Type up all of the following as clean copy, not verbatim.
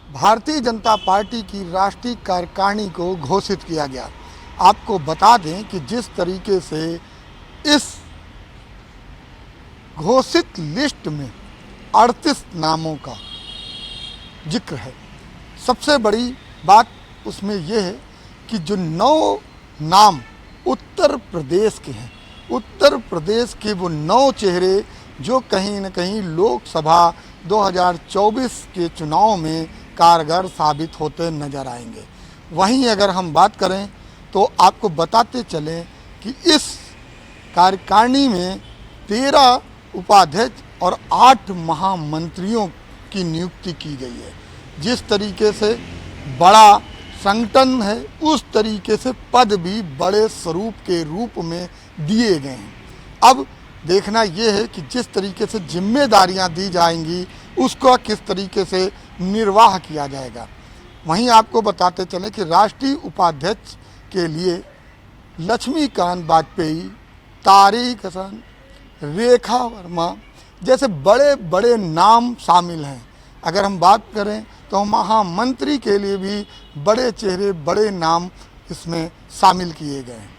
Bharatiya Janata party की राष्ट्रीय कार्यकारिणी को घोषित किया गया। आपको बता दें कि जिस तरीके से इस घोषित लिस्ट में 38 नामों का जिक्र है। सबसे बड़ी बात उसमें यह है कि जो 9 नाम उत्तर प्रदेश के हैं, उत्तर प्रदेश के वो 9 चेहरे जो कहीं न कहीं लोकसभा 2024 के चुनाव में कारगर साबित होते नजर आएंगे। वहीं अगर हम बात करें तो आपको बताते चलें कि इस कार्यकारिणी में 13 उपाध्यक्ष और 8 महामंत्रियों की नियुक्ति की गई है। जिस तरीके से बड़ा संगठन है, उस तरीके से पद भी बड़े स्वरूप के रूप में दिए गए हैं। अब देखना यह है कि जिस तरीके से जिम्मेदारियां दी जाएंगी उसका किस तरीके से निर्वाह किया जाएगा। वहीं आपको बताते चलें कि राष्ट्रीय उपाध्यक्ष के लिए लक्ष्मीकांत वाजपेयी, तारिक हसन, रेखा वर्मा जैसे बड़े बड़े नाम शामिल हैं। अगर हम बात करें तो महामंत्री के लिए भी बड़े चेहरे, बड़े नाम इसमें शामिल किए गए हैं।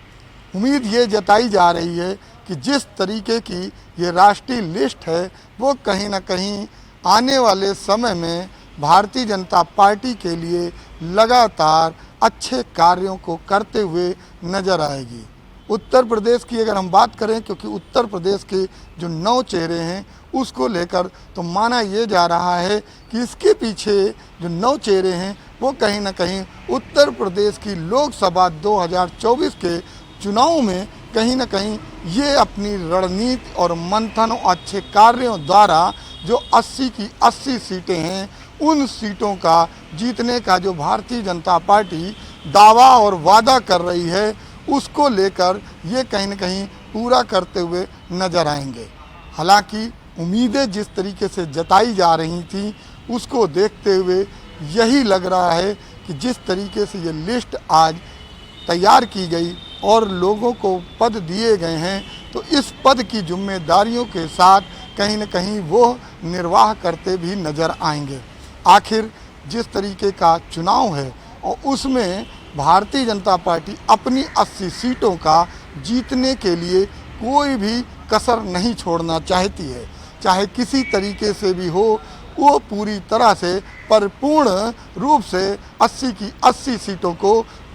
उम्मीद ये जताई जा रही है कि जिस तरीके की ये राष्ट्रीय लिस्ट है वो कहीं ना कहीं आने वाले समय में भारतीय जनता पार्टी के लिए लगातार अच्छे कार्यों को करते हुए नजर आएगी। उत्तर प्रदेश की अगर हम बात करें, क्योंकि उत्तर प्रदेश के जो 9 चेहरे हैं उसको लेकर तो माना ये जा रहा है कि इसके पीछे जो 9 चेहरे हैं वो कहीं ना कहीं उत्तर प्रदेश की लोकसभा 2024 के चुनाव में कहीं ना कहीं ये अपनी रणनीति और मंथन और अच्छे कार्यों द्वारा जो 80 की 80 सीटें हैं उन सीटों का जीतने का जो भारतीय जनता पार्टी दावा और वादा कर रही है उसको लेकर ये कहीं न कहीं पूरा करते हुए नजर आएंगे। हालांकि उम्मीदें जिस तरीके से जताई जा रही थी उसको देखते हुए यही लग रहा है कि जिस तरीके से ये लिस्ट आज तैयार की गई और लोगों को पद दिए गए हैं तो इस पद की जिम्मेदारियों के साथ कहीं न कहीं वो निर्वाह करते भी नज़र आएंगे। आखिर जिस तरीके का चुनाव है और उसमें भारतीय जनता पार्टी अपनी 80 सीटों का जीतने के लिए कोई भी कसर नहीं छोड़ना चाहती है, चाहे किसी तरीके से भी हो। वो पूरी तरह से परिपूर्ण रूप से 80 की 80 सीटों को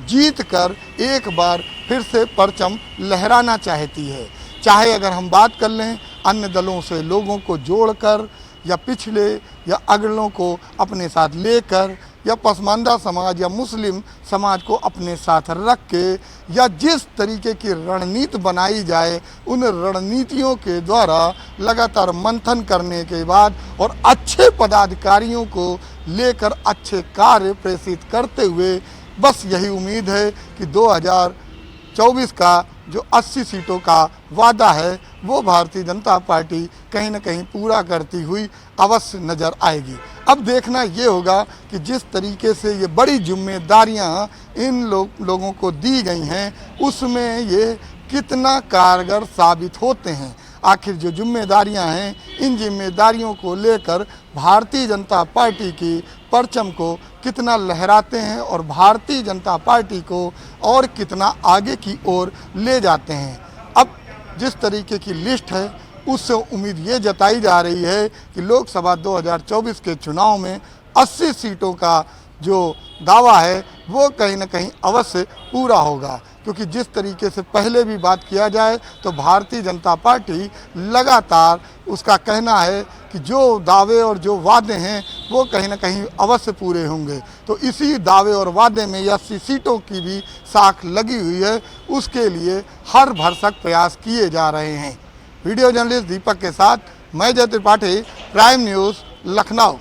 जीतकर एक बार फिर से परचम लहराना चाहती है। चाहे अगर हम बात कर लें अन्य दलों से लोगों को जोड़कर या पिछले या अगलों को अपने साथ लेकर या पसमानदा समाज या मुस्लिम समाज को अपने साथ रख के या जिस तरीके की रणनीति बनाई जाए उन रणनीतियों के द्वारा लगातार मंथन करने के बाद और अच्छे पदाधिकारियों को लेकर अच्छे कार्य प्रेषित करते हुए बस यही उम्मीद है कि 2024 का जो 80 सीटों का वादा है वो भारतीय जनता पार्टी कहीं ना कहीं पूरा करती हुई अवश्य नज़र आएगी। अब देखना ये होगा कि जिस तरीके से ये बड़ी जिम्मेदारियां इन लोगों को दी गई हैं उसमें ये कितना कारगर साबित होते हैं। आखिर जो जिम्मेदारियां हैं इन जिम्मेदारियों को लेकर भारतीय जनता पार्टी की परचम को कितना लहराते हैं और भारतीय जनता पार्टी को और कितना आगे की ओर ले जाते हैं। अब जिस तरीके की लिस्ट है उससे उम्मीद ये जताई जा रही है कि लोकसभा 2024 के चुनाव में 80 सीटों का जो दावा है वो कहीं ना कहीं अवश्य पूरा होगा, क्योंकि जिस तरीके से पहले भी बात किया जाए तो भारतीय जनता पार्टी लगातार उसका कहना है कि जो दावे और जो वादे हैं वो कहीं ना कहीं अवश्य पूरे होंगे। तो इसी दावे और वादे में 80 सीटों की भी साख लगी हुई है, उसके लिए हर भरसक प्रयास किए जा रहे हैं। वीडियो जर्नलिस्ट दीपक के साथ मैं जय त्रिपाठी, प्राइम न्यूज़, लखनऊ।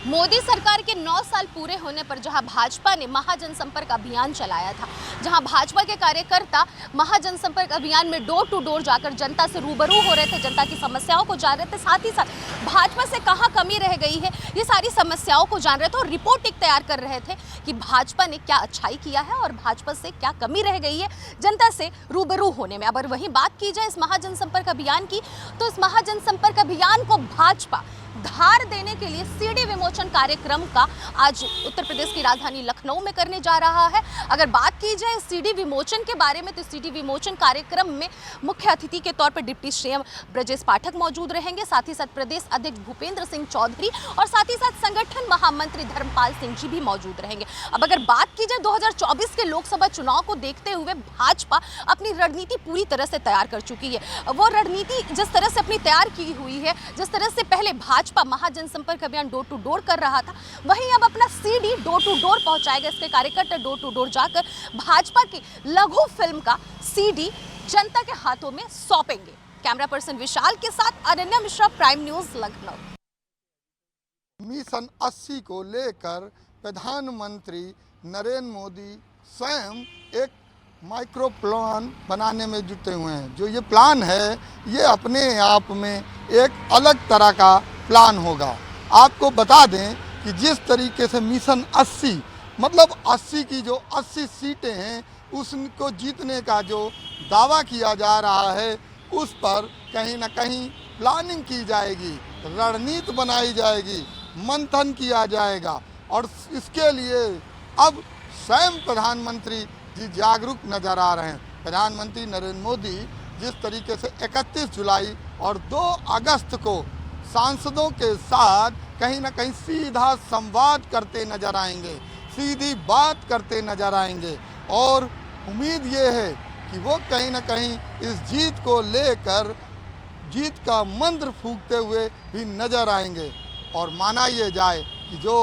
मोदी सरकार के 9 साल पूरे होने पर जहां भाजपा ने महाजनसंपर्क अभियान चलाया था, जहां भाजपा के कार्यकर्ता महाजनसंपर्क अभियान में डोर टू डोर जाकर जनता से रूबरू हो रहे थे, जनता की समस्याओं को जान रहे थे, साथ ही साथ भाजपा से कहां कमी रह गई है ये सारी समस्याओं को जान रहे थे और रिपोर्ट एक तैयार कर रहे थे कि भाजपा ने क्या अच्छाई किया है और भाजपा से क्या कमी रह गई है जनता से रूबरू होने में। अगर वहीं बात की जाए इस महाजनसंपर्क अभियान की, तो इस महाजनसंपर्क अभियान को भाजपा धार देने के लिए सीडी विमोचन कार्यक्रम का आज उत्तर प्रदेश की राजधानी लखनऊ में करने जा रहा है। अगर बात की जाए सीडी विमोचन के बारे में तो सीडी विमोचन कार्यक्रम में मुख्य अतिथि के तौर पर डिप्टी सीएम ब्रजेश पाठक मौजूद रहेंगे, साथ ही साथ प्रदेश अध्यक्ष भूपेंद्र सिंह चौधरी और साथ ही साथ संगठन महामंत्री धर्मपाल सिंह जी भी मौजूद रहेंगे। अब अगर बात की जाए 2024 के लोकसभा चुनाव को देखते हुए भाजपा अपनी रणनीति पूरी तरह से तैयार कर चुकी है। वो रणनीति जिस तरह से अपनी तैयार की हुई है, जिस तरह से पहले भाजपा महाजनसंपर्क अभियान डोर टू डोर कर रहा था, वहीं अब अपना सीडी डोर टू डोर पहुंचाएगा। इसके कार्यकर्ता डोर टू डोर जाकर भाजपा की लघु फिल्म का सीडी जनता के हाथों में सौंपेंगे। कैमरा पर्सन विशाल के साथ Ananya Mishra, prime news, Lucknow. Mission 80 को लेकर प्रधानमंत्री नरेंद्र मोदी स्वयं एक माइक्रो प्लान बनाने में जुटे हुए हैं। जो ये प्लान है ये अपने आप में एक अलग तरह का प्लान होगा। आपको बता दें कि जिस तरीके से मिशन 80 मतलब 80 की जो 80 सीटें हैं उसको जीतने का जो दावा किया जा रहा है उस पर कहीं ना कहीं प्लानिंग की जाएगी, रणनीति बनाई जाएगी, मंथन किया जाएगा और इसके लिए अब स्वयं प्रधानमंत्री जी जागरूक नजर आ रहे हैं। प्रधानमंत्री नरेंद्र मोदी जिस तरीके से 31 जुलाई और 2 अगस्त को सांसदों के साथ कहीं ना कहीं सीधा संवाद करते नजर आएंगे, सीधी बात करते नजर आएंगे और उम्मीद ये है कि वो कहीं ना कहीं इस जीत को लेकर जीत का मंत्र फूंकते हुए भी नजर आएंगे और माना ये जाए कि जो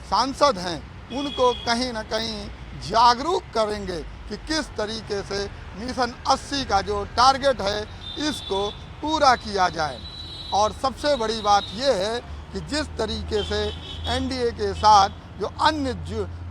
सांसद हैं उनको कहीं ना कहीं जागरूक करेंगे कि किस तरीके से मिशन 80 का जो टारगेट है इसको पूरा किया जाए। और सबसे बड़ी बात यह है कि जिस तरीके से एनडीए के साथ जो अन्य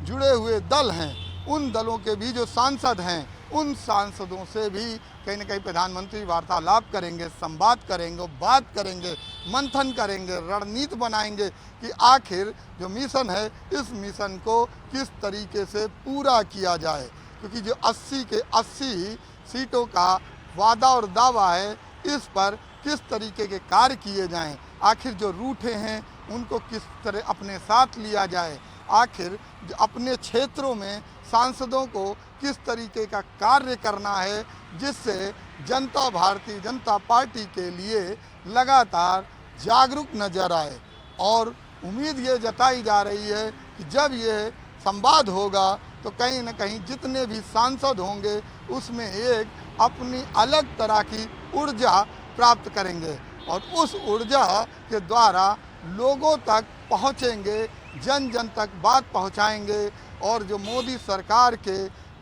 जुड़े हुए दल हैं उन दलों के भी जो सांसद हैं उन सांसदों से भी कहीं ना कहीं प्रधानमंत्री वार्तालाप करेंगे, संवाद करेंगे, बात करेंगे, मंथन करेंगे, रणनीति बनाएंगे कि आखिर जो मिशन है इस मिशन को किस तरीके से पूरा किया जाए। क्योंकि जो 80 के 80 सीटों का वादा और दावा है इस पर किस तरीके के कार्य किए जाएं, आखिर जो रूठे हैं उनको किस तरह अपने साथ लिया जाए, आखिर अपने क्षेत्रों में सांसदों को किस तरीके का कार्य करना है जिससे जनता भारतीय जनता पार्टी के लिए लगातार जागरूक नजर आए। और उम्मीद ये जताई जा रही है कि जब ये संवाद होगा तो कहीं ना कहीं जितने भी सांसद होंगे उसमें एक अपनी अलग तरह की ऊर्जा प्राप्त करेंगे और उस ऊर्जा के द्वारा लोगों तक पहुँचेंगे, जन जन तक बात पहुँचाएंगे और जो मोदी सरकार के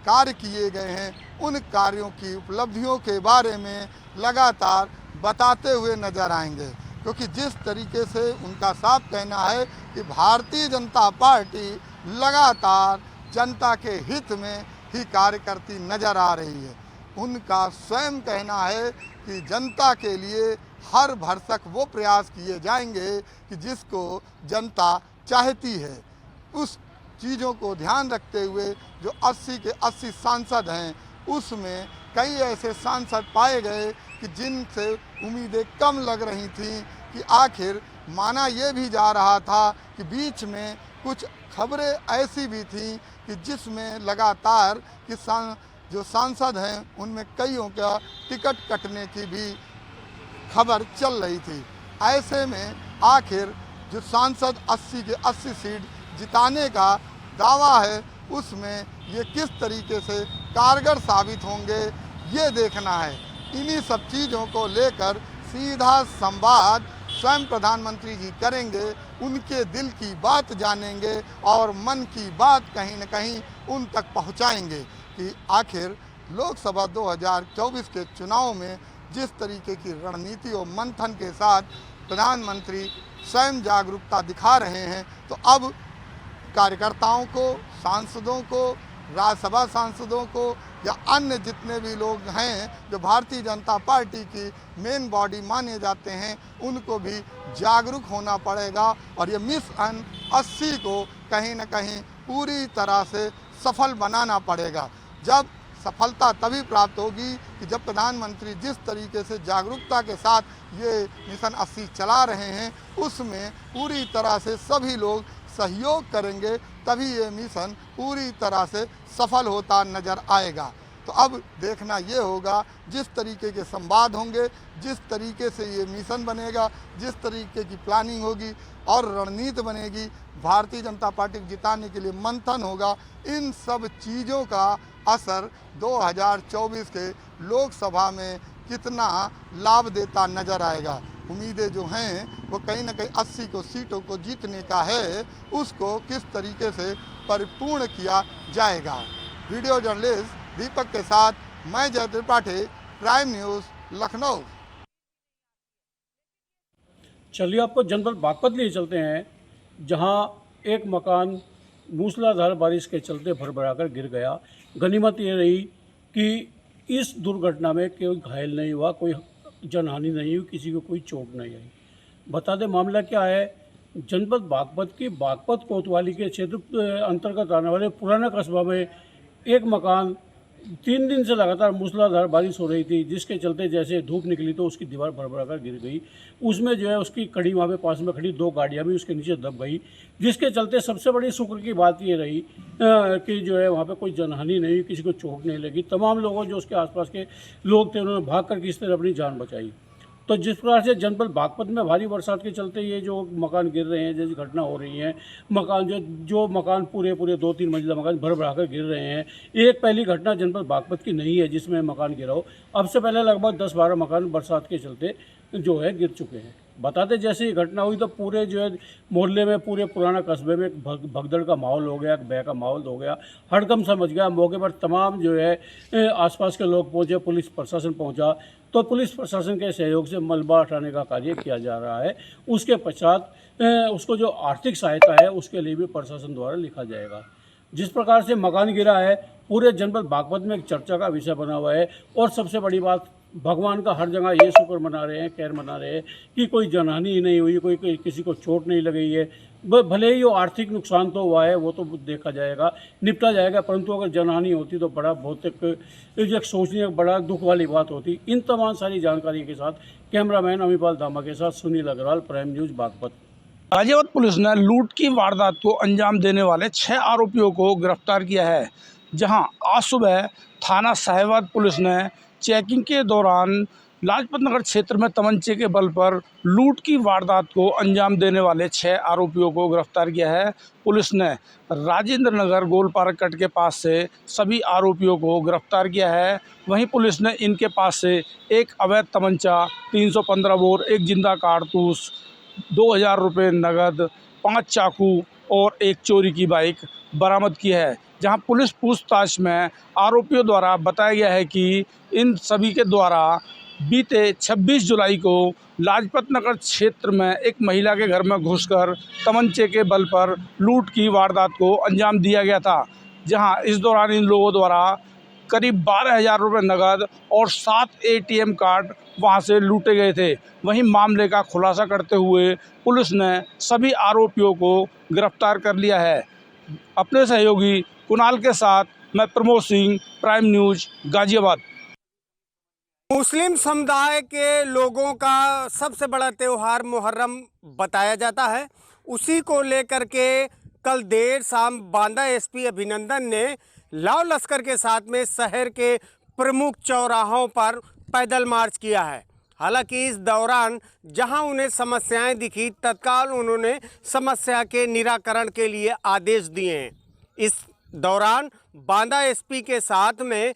कार्य किए गए हैं उन कार्यों की उपलब्धियों के बारे में लगातार बताते हुए नजर आएंगे। क्योंकि जिस तरीके से उनका साफ कहना है कि भारतीय जनता पार्टी लगातार जनता के हित में ही कार्य करती नजर आ रही है। उनका स्वयं कहना है कि जनता के लिए हर भरसक वो प्रयास किए जाएंगे कि जिसको जनता चाहती है। उस चीज़ों को ध्यान रखते हुए जो 80 के 80 सांसद हैं उसमें कई ऐसे सांसद पाए गए कि जिनसे उम्मीदें कम लग रही थीं कि आखिर माना ये भी जा रहा था कि बीच में कुछ खबरें ऐसी भी थीं कि जिसमें लगातार कि जो सांसद हैं उनमें कईयों का टिकट कटने की भी खबर चल रही थी। ऐसे में आखिर जो सांसद 80 के 80 सीट जिताने का दावा है उसमें ये किस तरीके से कारगर साबित होंगे ये देखना है। इन्हीं सब चीज़ों को लेकर सीधा संवाद स्वयं प्रधानमंत्री जी करेंगे, उनके दिल की बात जानेंगे और मन की बात कहीं न कहीं उन तक पहुंचाएंगे कि आखिर लोकसभा 2024 के चुनाव में जिस तरीके की रणनीति और मंथन के साथ प्रधानमंत्री स्वयं जागरूकता दिखा रहे हैं तो अब कार्यकर्ताओं को, सांसदों को, राज्यसभा सांसदों को या अन्य जितने भी लोग हैं जो भारतीय जनता पार्टी की मेन बॉडी माने जाते हैं उनको भी जागरूक होना पड़ेगा और ये मिशन 80 को कहीं न कहीं पूरी तरह से सफल बनाना पड़ेगा। जब सफलता तभी प्राप्त होगी कि जब प्रधानमंत्री जिस तरीके से जागरूकता के साथ ये मिशन 80 चला रहे हैं उसमें पूरी तरह से सभी लोग सहयोग करेंगे, तभी ये मिशन पूरी तरह से सफल होता नज़र आएगा। तो अब देखना ये होगा जिस तरीके के संवाद होंगे, जिस तरीके से ये मिशन बनेगा, जिस तरीके की प्लानिंग होगी और रणनीति बनेगी, भारतीय जनता पार्टी को जिताने के लिए मंथन होगा, इन सब चीज़ों का असर 2024 के लोकसभा में कितना लाभ देता नज़र आएगा। उम्मीदें जो हैं वो कहीं ना कहीं 80 को सीटों को जीतने का है, उसको किस तरीके से परिपूर्ण किया जाएगा। वीडियो जर्नलिस्ट दीपक के साथ मैं जय त्रिपाठी, प्राइम न्यूज़, लखनऊ। चलिए आपको जनपद बागपत लिए चलते हैं, जहां एक मकान मूसलाधार बारिश के चलते भरभराकर गिर गया। गनीमत ये रही कि इस दुर्घटना में कोई घायल नहीं हुआ, कोई जनहानि नहीं हुई, किसी को कोई चोट नहीं आई। बता दें मामला क्या है। जनपद बागपत की बागपत कोतवाली के क्षेत्र अंतर्गत आने वाले पुराना कस्बा में एक मकान 3 दिन से लगातार मूसलाधार बारिश हो रही थी, जिसके चलते जैसे धूप निकली तो उसकी दीवार भरभराकर गिर गई। उसमें जो है उसकी कड़ी वहाँ पे पास में खड़ी 2 गाड़ियाँ भी उसके नीचे दब गई, जिसके चलते सबसे बड़ी शुक्र की बात ये रही कि जो है वहाँ पे कोई जनहानि नहीं, किसी को चोट नहीं लगी। तमाम लोगों जो उसके आसपास के लोग थे उन्होंने भाग कर किस तरह अपनी जान बचाई। तो जिस प्रकार से जनपद बागपत में भारी बरसात के चलते ये जो मकान गिर रहे हैं, जैसी घटना हो रही है, मकान जो मकान पूरे 2-3 मंजिला मकान भर भरा कर गिर रहे हैं। एक पहली घटना जनपद बागपत की नहीं है जिसमें मकान गिरा हो। अब से पहले लगभग 10-12 मकान बरसात के चलते जो है गिर चुके हैं। बताते जैसे ही घटना हुई तो पूरे जो है मोहल्ले में, पूरे पुराना कस्बे में भगदड़ का माहौल हो गया, भय का माहौल हो गया, हड़कंप सा मच गया। मौके पर तमाम जो है आसपास के लोग पहुंचे, पुलिस प्रशासन पहुंचा, तो पुलिस प्रशासन के सहयोग से मलबा हटाने का कार्य किया जा रहा है। उसके पश्चात उसको जो आर्थिक सहायता है उसके लिए भी प्रशासन द्वारा लिखा जाएगा। जिस प्रकार से मकान गिरा है पूरे जनपद बागपत में एक चर्चा का विषय बना हुआ है। और सबसे बड़ी बात, भगवान का हर जगह ये शुक्र मना रहे हैं, खैर मना रहे हैं कि कोई जनहानि ही नहीं हुई, कोई किसी को चोट नहीं लगी है। भले ही वो आर्थिक नुकसान तो हुआ है, वो तो देखा जाएगा, निपटा जाएगा, परंतु अगर जनहानि होती तो बड़ा बहुत एक सोचने बड़ा दुख वाली बात होती। इन तमाम सारी जानकारी के साथ कैमरामैन अमीपाल दामा के साथ Sunil Agarwal, Prime News Baghpat. Ghaziabad police ने लूट की वारदात को अंजाम देने वाले 6 आरोपियों को गिरफ्तार किया है, जहां आज सुबह थाना साहिबाबाद पुलिस ने चेकिंग के दौरान लाजपत नगर क्षेत्र में तमंचे के बल पर लूट की वारदात को अंजाम देने वाले 6 आरोपियों को गिरफ्तार किया है। पुलिस ने राजेंद्र नगर गोल पार्क कट के पास से सभी आरोपियों को गिरफ्तार किया है। वहीं पुलिस ने इनके पास से एक अवैध तमंचा, 315 बोर, एक जिंदा कारतूस, 2000 रुपये नगद, 5 चाकू और एक चोरी की बाइक बरामद की है। जहां पुलिस पूछताछ में आरोपियों द्वारा बताया गया है कि इन सभी के द्वारा बीते 26 जुलाई को लाजपत नगर क्षेत्र में एक महिला के घर में घुसकर तमंचे के बल पर लूट की वारदात को अंजाम दिया गया था। जहां इस दौरान इन लोगों द्वारा करीब 12,000 रुपये नगद और 7 ATM कार्ड वहां से लूटे गए थे। वहीं मामले का खुलासा करते हुए पुलिस ने सभी आरोपियों को गिरफ्तार कर लिया है। अपने सहयोगी कुणाल के साथ मैं प्रमोद सिंह, प्राइम न्यूज़, गाजियाबाद। मुस्लिम समुदाय के लोगों का सबसे बड़ा त्यौहार मुहर्रम बताया जाता है। उसी को लेकर के कल देर शाम बांदा SP अभिनंदन ने लाव लश्कर के साथ में शहर के प्रमुख चौराहों पर पैदल मार्च किया है। हालांकि इस दौरान जहां उन्हें समस्याएं दिखी, तत्काल उन्होंने समस्या के निराकरण के लिए आदेश दिए हैं। इस दौरान बांदा SP के साथ में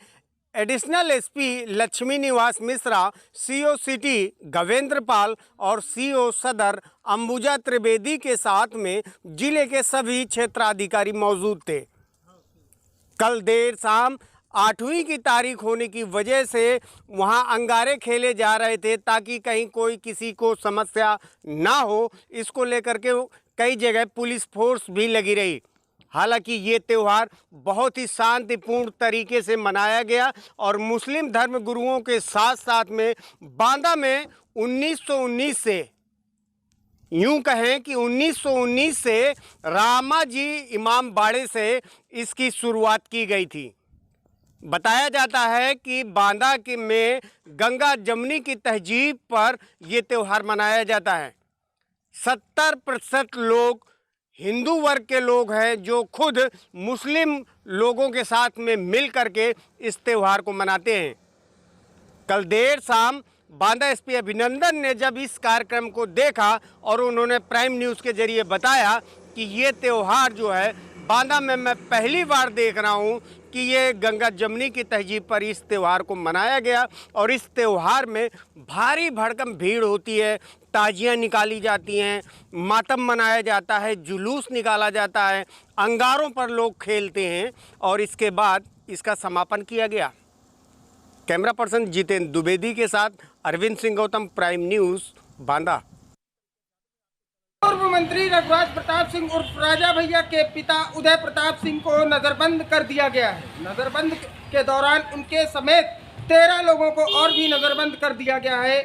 एडिशनल SP लक्ष्मी निवास मिश्रा, CO सिटी गवेंद्र पाल और CO सदर अंबुजा त्रिवेदी के साथ में जिले के सभी क्षेत्राधिकारी मौजूद थे। कल देर शाम 8वीं की तारीख होने की वजह से वहां अंगारे खेले जा रहे थे ताकि कहीं कोई किसी को समस्या ना हो। इसको लेकर के कई जगह पुलिस फोर्स भी लगी रही। हालांकि ये त्यौहार बहुत ही शांतिपूर्ण तरीके से मनाया गया और मुस्लिम धर्म गुरुओं के साथ साथ में बांदा में 1919 से, यूं कहें कि 1919 से रामाजी इमाम बाड़े से इसकी शुरुआत की गई थी। बताया जाता है कि बांदा के में गंगा जमुनी की तहजीब पर ये त्यौहार मनाया जाता है। 70% लोग हिंदू वर्ग के लोग हैं जो खुद मुस्लिम लोगों के साथ में मिल करके इस त्यौहार को मनाते हैं। कल देर शाम बांदा एसपी अभिनंदन ने जब इस कार्यक्रम को देखा और उन्होंने प्राइम न्यूज़ के जरिए बताया कि ये त्यौहार जो है बांदा में मैं पहली बार देख रहा हूँ कि ये गंगा जमुनी की तहजीब पर इस त्यौहार को मनाया गया और इस त्यौहार में भारी भड़कम भीड़ होती है, ताजियाँ निकाली जाती हैं, मातम मनाया जाता है, जुलूस निकाला जाता है, अंगारों पर लोग खेलते हैं और इसके बाद इसका समापन किया गया। कैमरा पर्सन जितेंद्र द्विवेदी के साथ अरविंद सिंह गौतम, प्राइम न्यूज़, बांदा। पूर्व मंत्री रघुराज प्रताप सिंह उर्फ राजा भैया के पिता उदय प्रताप सिंह को नजरबंद कर दिया गया है। नजरबंद के दौरान उनके समेत 13 लोगों को और भी नजरबंद कर दिया गया है।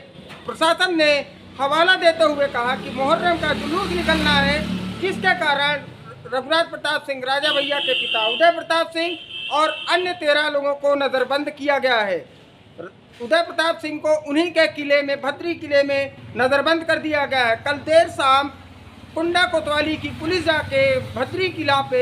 प्रशासन ने हवाला देते हुए कहा कि मुहर्रम का जुलूस निकलना है, जिसके कारण रघुराज प्रताप सिंह, राजा भैया के पिता उदय प्रताप सिंह और अन्य 13 लोगों को नजरबंद किया गया है। उदय प्रताप सिंह को उन्हीं के किले में, भद्री किले में नजरबंद कर दिया गया है। कल देर शाम कुंडा कोतवाली की पुलिस जाके भद्री किला पे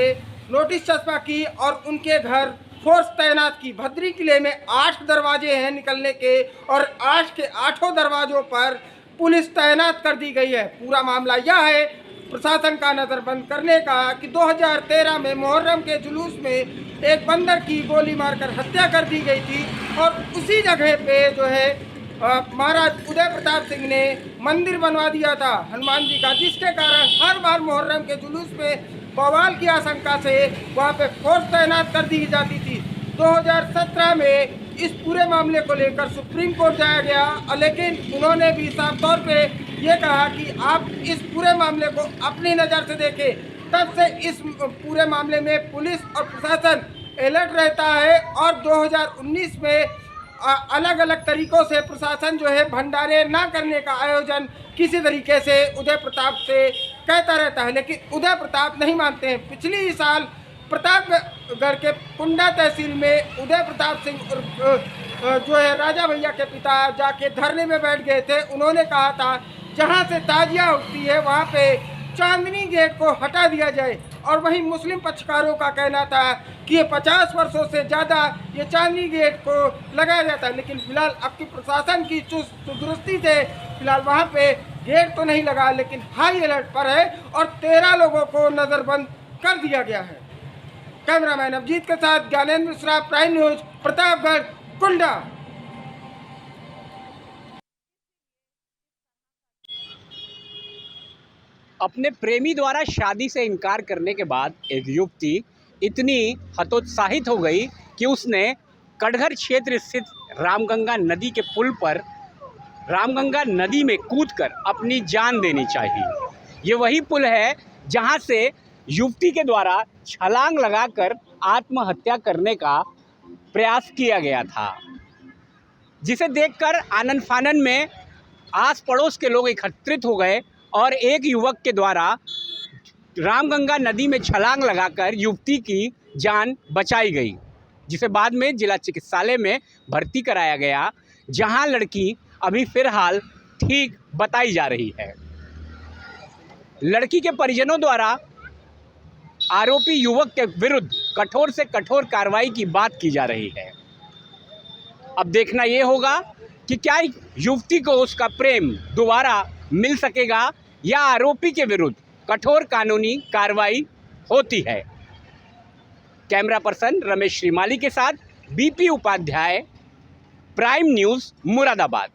नोटिस चस्पा की और उनके घर फोर्स तैनात की। भद्री किले में 8 दरवाजे हैं निकलने के और 8 के 8 दरवाजों पर पुलिस तैनात कर दी गई है। पूरा मामला यह है प्रशासन का नजरबंद करने का कि 2013 में मुहर्रम के जुलूस में एक बंदर की गोली मारकर हत्या कर दी गई थी और उसी जगह पे जो है महाराज उदय प्रताप सिंह ने मंदिर बनवा दिया था हनुमान जी का, जिसके कारण हर बार मुहर्रम के जुलूस में बवाल की आशंका से वहाँ पे फोर्स तैनात कर दी जाती थी। 2017 में इस पूरे मामले को लेकर सुप्रीम कोर्ट जाया गया, लेकिन उन्होंने भी साफ तौर पे ये कहा कि आप इस पूरे मामले को अपनी नज़र से देखें। तब से इस पूरे मामले में पुलिस और प्रशासन अलर्ट रहता है और 2019 में अलग अलग तरीक़ों से प्रशासन जो है भंडारे ना करने का आयोजन किसी तरीके से उदय प्रताप से कहता रहता है, लेकिन उदय प्रताप नहीं मानते हैं। पिछले ही साल प्रतापगढ़ के कुंडा तहसील में उदय प्रताप सिंह जो है राजा भैया के पिता जाके धरने में बैठ गए थे। उन्होंने कहा था जहाँ से ताजिया उठती है वहाँ पे चांदनी गेट को हटा दिया जाए और वहीं मुस्लिम पक्षकारों का कहना था कि ये 50 वर्षों से ज़्यादा ये चांदनी गेट को लगाया जाता है, लेकिन फिलहाल अब की प्रशासन की चुस्त दुरुस्ती से फिलहाल वहाँ पे गेट तो नहीं लगा, लेकिन हाई अलर्ट पर है और 13 लोगों को नज़रबंद कर दिया गया है। कैमरामैन अभिजीत के साथ ज्ञानेंद्र मिश्रा, प्राइम न्यूज़, प्रतापगढ़, कुंडा। अपने प्रेमी द्वारा शादी से इनकार करने के बाद एक युवती इतनी हतोत्साहित हो गई कि उसने कटघर क्षेत्र स्थित रामगंगा नदी के पुल पर रामगंगा नदी में कूदकर अपनी जान देनी चाहिए। ये वही पुल है जहां से युवती के द्वारा छलांग लगाकर आत्महत्या करने का प्रयास किया गया था, जिसे देखकर आनन फानन में आस पड़ोस के लोग एकत्रित हो गए और एक युवक के द्वारा रामगंगा नदी में छलांग लगाकर युवती की जान बचाई गई, जिसे बाद में जिला चिकित्सालय में भर्ती कराया गया, जहां लड़की अभी फिलहाल ठीक बताई जा रही है। लड़की के परिजनों द्वारा आरोपी युवक के विरुद्ध कठोर से कठोर कार्रवाई की बात की जा रही है। अब देखना ये होगा कि क्या युवती को उसका प्रेम दोबारा मिल सकेगा या आरोपी के विरुद्ध कठोर कानूनी कार्रवाई होती है। कैमरा पर्सन रमेश श्रीमाली के साथ BP Upadhyay, Prime News, Moradabad.